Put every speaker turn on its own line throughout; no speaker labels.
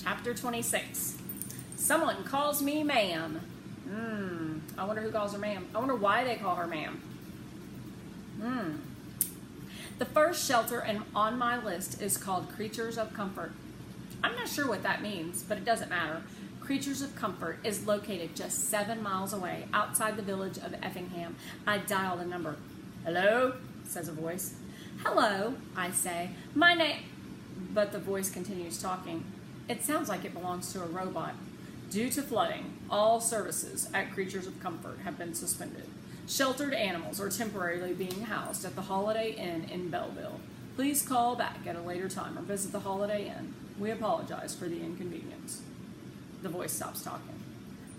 Chapter 26. Someone calls me ma'am. I wonder who calls her ma'am. I wonder why they call her ma'am. The first shelter on my list is called Creatures of Comfort. I'm not sure what that means, but it doesn't matter. Creatures of Comfort is located just 7 miles away, outside the village of Effingham. I dial the number. Hello, says a voice. Hello, I say. My name... But the voice continues talking. It sounds like it belongs to a robot. Due to flooding, all services at Creatures of Comfort have been suspended. Sheltered animals are temporarily being housed at the Holiday Inn in Belleville. Please call back at a later time or visit the Holiday Inn. We apologize for the inconvenience. The voice stops talking.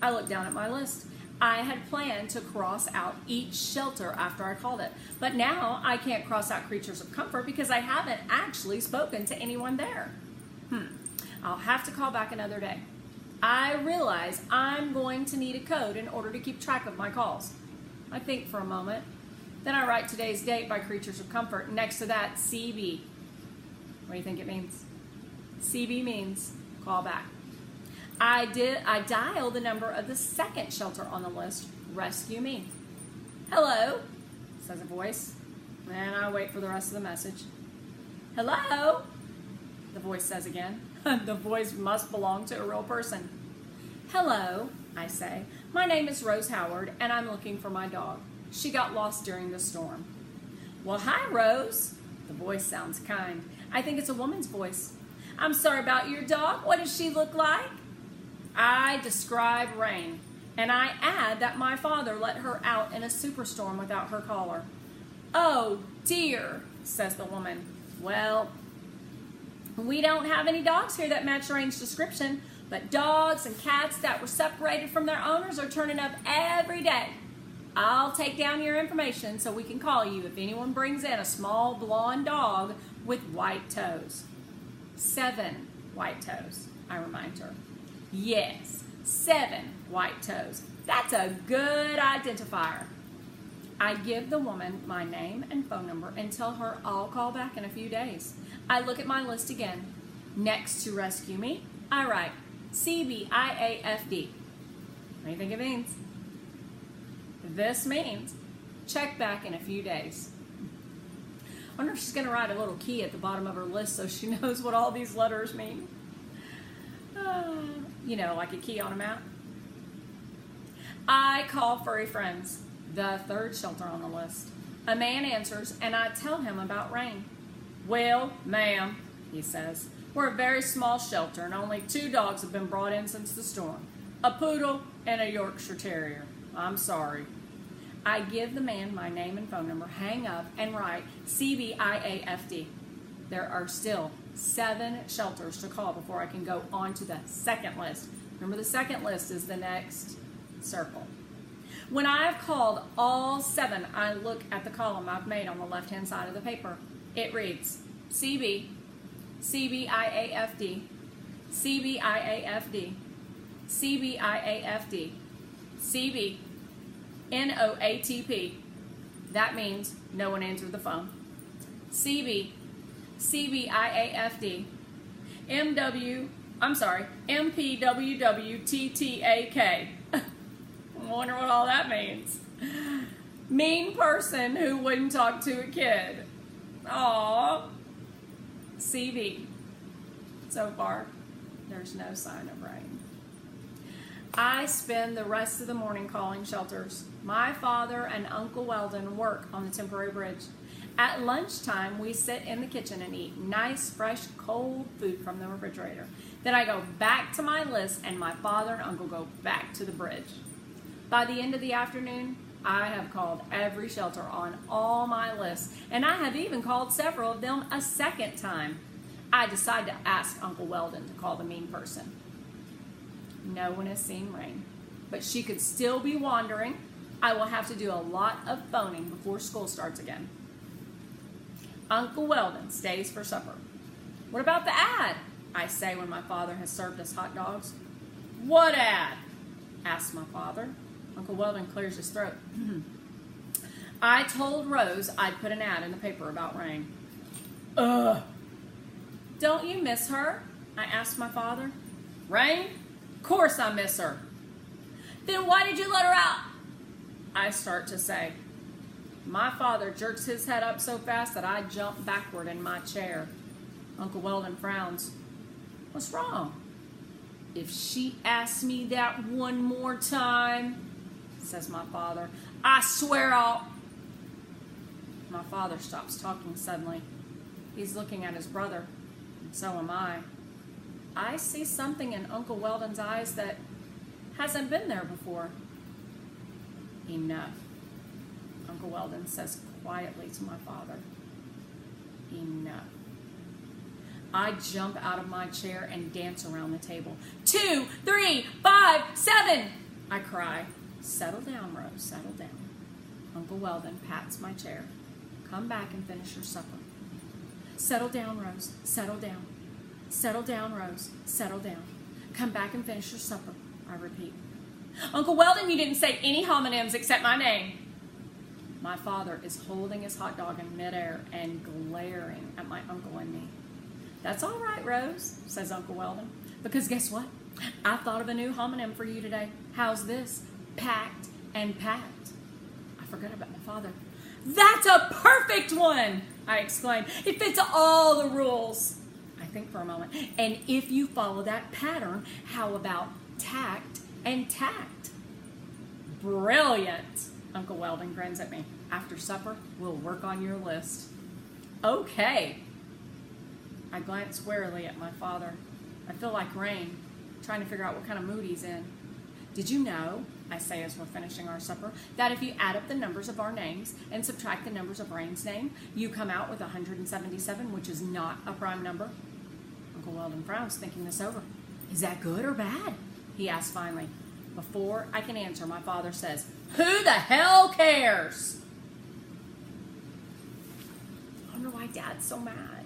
I look down at my list. I had planned to cross out each shelter after I called it, but now I can't cross out Creatures of Comfort because I haven't actually spoken to anyone there. I'll have to call back another day. I realize I'm going to need a code in order to keep track of my calls. I think for a moment. Then I write today's date by Creatures of Comfort, and next to that, CB. What do you think it means? CB means call back. I dial the number of the second shelter on the list, Rescue Me. Hello, says a voice, and I wait for the rest of the message. Hello, the voice says again. The voice must belong to a real person. Hello, I say. My name is Rose Howard, and I'm looking for my dog. She got lost during the storm. Well, hi, Rose. The voice sounds kind. I think it's a woman's voice. I'm sorry about your dog. What does she look like? I describe Rain, and I add that my father let her out in a superstorm without her collar. Oh, dear, says the woman. Well, we don't have any dogs here that match Rain's description, but dogs and cats that were separated from their owners are turning up every day. I'll take down your information so we can call you if anyone brings in a small blonde dog with white toes. 7 white toes, I remind her. Yes, 7 white toes. That's a good identifier. I give the woman my name and phone number and tell her I'll call back in a few days. I look at my list again. Next to Rescue Me, I write CBIAFD. What do you think it means? This means check back in a few days. I wonder if she's going to write a little key at the bottom of her list so she knows what all these letters mean. You know, like a key on a map. I call Furry Friends, the third shelter on the list. A man answers, and I tell him about Rain. Well, ma'am, he says, we're a very small shelter, and only 2 dogs have been brought in since the storm. A poodle and a Yorkshire Terrier. I'm sorry. I give the man my name and phone number, hang up, and write CBIAFD. There are still 7 shelters to call before I can go on to the second list. Remember, the second list is the next circle. When I've called all 7, I look at the column I've made on the left-hand side of the paper. It reads CB, CBIAFD, CBIAFD, CBIAFD, CB, NOATP. That means no one answered the phone. CB, CBIAFD, MPWWTTAK. I wonder what all that means. Mean person who wouldn't talk to a kid. Aww. CB. So far, there's no sign of rain. I spend the rest of the morning calling shelters. My father and Uncle Weldon work on the temporary bridge. At lunchtime, we sit in the kitchen and eat nice, fresh, cold food from the refrigerator. Then I go back to my list, and my father and uncle go back to the bridge. By the end of the afternoon, I have called every shelter on all my lists, and I have even called several of them a second time. I decide to ask Uncle Weldon to call the mean person. No one has seen Rain, but she could still be wandering. I will have to do a lot of phoning before school starts again. Uncle Weldon stays for supper. What about the ad? I say when my father has served us hot dogs. What ad? Asks my father. Uncle Weldon clears his throat. I told Rose I'd put an ad in the paper about Rain. Ugh. Don't you miss her? I asked my father. Rain? Of course I miss her. Then why did you let her out? I start to say. My father jerks his head up so fast that I jump backward in my chair. Uncle Weldon frowns. What's wrong? If she asks me that one more time, says my father, I swear I'll... My father stops talking suddenly. He's looking at his brother, and so am I. I see something in Uncle Weldon's eyes that hasn't been there before. Enough, Uncle Weldon says quietly to my father. Enough. I jump out of my chair and dance around the table. 2, 3, 5, 7, I cry. Settle down, Rose, settle down. Uncle Weldon pats my chair. Come back and finish your supper. Settle down, Rose, settle down. Settle down, Rose, settle down. Come back and finish your supper, I repeat. Uncle Weldon, you didn't say any homonyms except my name. My father is holding his hot dog in midair and glaring at my uncle and me. That's all right, Rose, says Uncle Weldon, because guess what? I thought of a new homonym for you today. How's this? Packed and packed. I forgot about my father. That's a perfect one, I exclaim. It fits all the rules. I think for a moment. And if you follow that pattern, how about tact and tact? Brilliant, Uncle Weldon grins at me. After supper, we'll work on your list. Okay. I glance warily at my father. I feel like Rain, trying to figure out what kind of mood he's in. Did you know, I say as we're finishing our supper, that if you add up the numbers of our names and subtract the numbers of Rain's name, you come out with 177, which is not a prime number? Uncle Weldon frowns, thinking this over. Is that good or bad? He asks finally. Before I can answer, my father says, who the hell cares? I wonder why Dad's so mad.